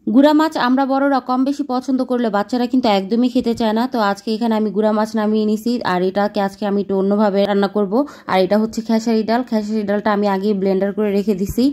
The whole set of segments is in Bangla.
গুড়া মাছ আমরা বড়রা কম বেশি পছন্দ করলে বাচ্চারা কিন্তু একদমই খেতে চায় না। তো আজকে এখানে আমি গুড়া মাছ নামিয়ে নিছি, আর এটাকে আজকে আমি একটু অন্যভাবে রান্না করব। আর এটা হচ্ছে খেসারি ডাল। খেসারি ডালটা আমি আগে ব্লেন্ডার করে রেখে দিছি।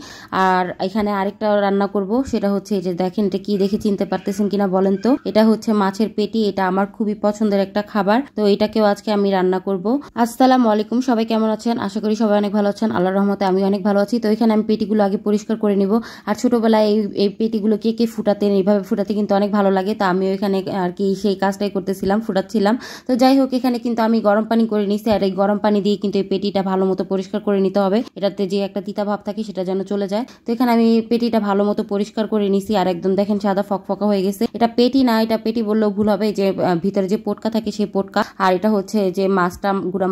আর এখানে আরেকটা রান্না করব, সেটা হচ্ছে এই যে দেখেন, এটা কি দেখে চিনতে পারতেছেন কিনা বলেন তো। এটা হচ্ছে মাছের পেটি। এটা আমার খুবই পছন্দের একটা খাবার। তো এটাকেও আজকে আমি রান্না করব। আসসালামু আলাইকুম, সবাই কেমন আছেন? আশা করি সবাই অনেক ভালো আছেন। আল্লাহর রহমতে আমি অনেক ভালো আছি। তো এখানে আমি পেটিগুলো আগে পরিষ্কার করে নিব। আর ছোটবেলায় এই পেটিগুলো কে কে ফুটাতেন, এইভাবে ফুটাতে কিন্তু অনেক ভালো লাগে। তো আমি ওইখানে আর কি সেই কাজটাই করতেছিলাম, ফুটাচ্ছিলাম। তো যাই হোক, এখানে কিন্তু আমি গরম পানি করে নিছি। আর এই গরম পানি দিয়ে কিন্তু এই পেটিটা ভালো মতো পরিষ্কার করে নিতে হবে। এটাতে যে একটা তিতা ভাব থাকে সেটা যেন চলে যায়। তো এখানে আমি পেটিটা ভালো মতো পরিষ্কার করে নিছি। আর একদম দেখেন সাদা ফকফকা হয়ে গেছে। এটা পেটি না, এটা পেটি বললেও ভুল হবে। যে ভিতরে যে পোটকা থাকে সেই পোটকা। আর এটা হচ্ছে যে মাছটা, গুড়া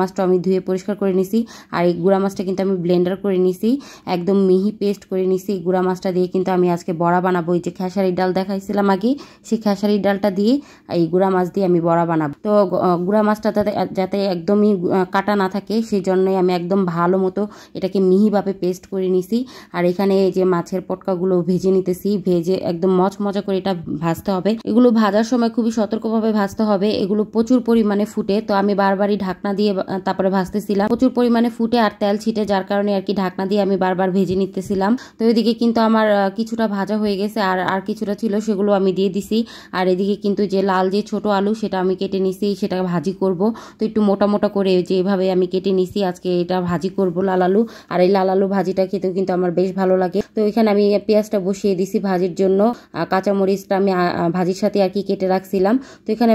মাছটা আমি ধুয়ে পরিষ্কার করে নিছি। আর এই গুড়া মাছটা কিন্তু আমি ব্লেন্ডার করে নিছি, একদম মিহি পেস্ট করে নিছি। গুড়া মাছটা দিয়ে কিন্তু আমি আজকে বড়া বানাবো। এই যে খেসারির ডাল দেখাইছিলাম আগে, সেই খেসারির ডালটা দিয়ে এই গুড়া মাছ দিয়ে আমি বড়া বানাবো। তো গুড়া মাছটা যাতে একদমই কাটা না থাকে, সেই জন্যই আমি একদম ভালো মতো এটাকে মিহিভাবে পেস্ট করে নিছি। আর এখানে এই যে মাছের পটকাগুলো ভেজে নিতেছি, ভেজে একদম মচমচা করে এটা ভাজতে হবে। এগুলো ভাজার সময় খুবই সতর্কভাবে ভাজতে হবে। এগুলো প্রচুর পরিমাণে ফুটে, তো আমি বারবারই ঢাকনা দিয়ে তারপরে ভাজতেছিলাম। প্রচুর পরিমাণে ফুটে আর তেল ছিটে, যার কারণে আর কি ঢাকনা দিয়ে আমি বারবার ভেজে নিতেছিলাম। তো এদিকে কিন্তু আমার কিছুটা ভাজা হয়ে গেছে, আর কিছুটা ছিল, সেগুলো আমি দিয়ে দিছি। আর এদিকে কিন্তু যে লাল যে ছোট আলু, সেটা আমি কেটে নিছি, সেটা ভাজি করব। তো একটু মোটা মোটা করে যে এভাবে আমি কেটে নিছি, আজকে এটা ভাজি করব লাল আলু। আর এই লাল আলু ভাজিটা খেতেও কিন্তু আমার বেশ ভালো লাগে। তো এখানে আমি পেঁয়াজটা বসিয়ে দিছি ভাজির জন্য। কাঁচামরিচটা আমি ভাজির সাথে আর কি কেটে রাখছিলাম। তো এখানে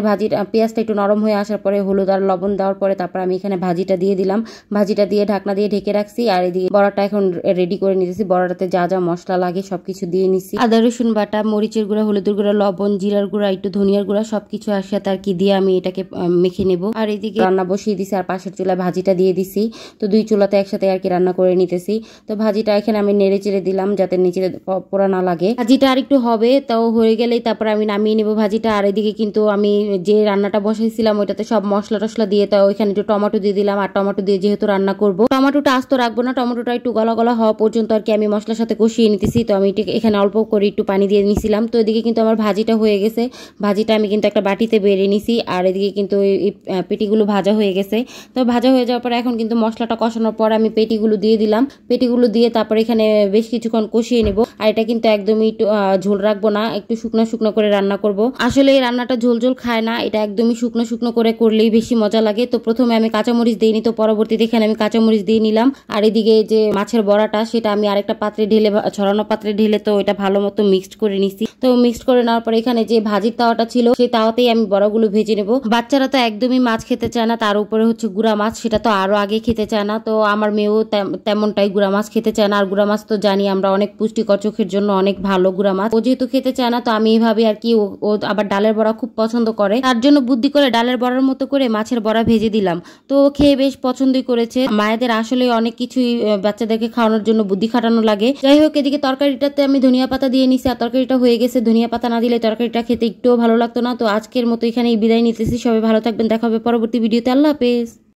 পেঁয়াজটা একটু নরম হয়ে আসার পরে হলুদ আর লবণ দেওয়ার পরে তারপর আমি এখানে ভাজিটা দিয়ে দিলাম। ভাজিটা দিয়ে ঢাকনা দিয়ে ঢেকে রাখছি। আর এদিকে বড়াটা এখন রেডি করে নিতেছি। বড়াটাতে যা যা মশলা লাগে সবকিছু দিয়ে নিছি। আদা রসুন বাটা, মরিচের গুঁড়া, হলুদের গুঁড়া, লবণ, জিরার গুঁড়া, একটু ধনিয়ার গুঁড়া, সবকিছু একসাথে আর কি দিয়ে আমি এটাকে মেখে নেব। আর এদিকে রান্না বসিয়ে দিছি, আর পাশের চুলায় ভাজিটা দিয়ে দিছি। তো দুই চুলাতে একসাথে আর কি রান্না করে নিতেছি। তো ভাজিটা এখানে আমি নেড়ে চেড়ে দিলাম যাতে নিচে পোড়া না লাগে। ভাজিটা আর একটু হবে, তাও হয়ে গেলেই তারপর আমি নামিয়ে নেব ভাজিটা। আর এদিকে কিন্তু আমি যে রান্নাটা বসাইছিলাম ওইটাতে সব মশলা টসলা দিয়ে, তো ওইখানে একটু টমেটো দিয়ে দিলাম। আর টমেটো দিয়ে যেহেতু রান্না করব, টমেটোটা আস্ত রাখবো না, টমেটোটা একটু গলা গলা হওয়া পর্যন্ত আর কি আমি মশলার সাথে কষিয়ে নিতেছি। তো আমি এখানে অল্প করে একটু পানি দিয়ে নিছিলাম। তো এদিকে কিন্তু আমার ভাজিটা হয়ে গেছে। ভাজিটা আমি কিন্তু একটা বাটিতে বেড়ে নিছি। আর এদিকে কিন্তু এই পেটিগুলো ভাজা হয়ে গেছে। তো ভাজা হয়ে যাওয়ার পরে এখন কিন্তু মশলাটা কষানোর পর আমি পেটিগুলো দিয়ে দিলাম। পেটিগুলো দিয়ে তারপর এখানে বেশ কিছুক্ষণ কষিয়ে নেব। আর এটা কিন্তু একদমই একটু ঝোল রাখবো না, একটু শুকনো শুকনো করে রান্না করব। আসলে এই রান্নাটা ঝোল ঝোল খায় না, এটা একদমই শুকনো শুকনো করে করলেই বেশি মজা লাগে। তো প্রথমে আমি কাঁচামরিচ দিইনি, তো পরবর্তীতে এখানে আমি কাঁচামরিচ দিয়ে নিলাম। আর এদিকে যে মাছের বড়াটা, সেটা আমি আরেকটা পাত্রে ঢেলে, ছড়ানো পাত্রে ঢেলে, তো এটা ভালো মতো মিক্সড করে নিছি। তো মিক্সড করে নেওয়ার পর এখানে যে ভাজির তাওয়াটা ছিল, সেই তাওয়াতেই আমি বড়াগুলো ভেজে নেব। বাচ্চারা তো একদমই মাছ খেতে চায় না, তার উপরে হচ্ছে গুড়া মাছ, সেটা তো আরো আগে খেতে চায় না। তো আমার মেয়েও তেমনটাই, গুড়া মাছ খেতে চায় না। আর গুড়া মাছ তো জানি আমরা অনেক পুষ্টিকর, চোখের জন্য অনেক ভালো গুড়া মাছ। ও যেহেতু খেতে চায় না, তো আমি এইভাবে আর কি, ও আবার ডালের বড়া খুব পছন্দ করে, তার জন্য বুদ্ধি করে ডালের বড়ার মতো করে মাছের বড়া ভেজে দিলাম। তো খেয়ে বেশ পছন্দই করেছে। মায়েদের আসলে অনেক কিছুই বাচ্চাদেরকে খাওয়ানোর জন্য বুদ্ধি খাটানো লাগে। যাই হোক, এদিকে তরকারিটাতে আমি ধনিয়া পাতা দিয়ে নিছি। আর তরকারিটা হয়ে গেছে। ধনিয়া পাতা না দিলে তরকারিটা খেতে একটুও ভালো লাগতো না। তো আজকের মতো এখানেই বিদায় নিতেছি। সবাই ভালো থাকবেন, দেখা হবে পরবর্তী ভিডিওতে। আল্লাহ হাফেজ।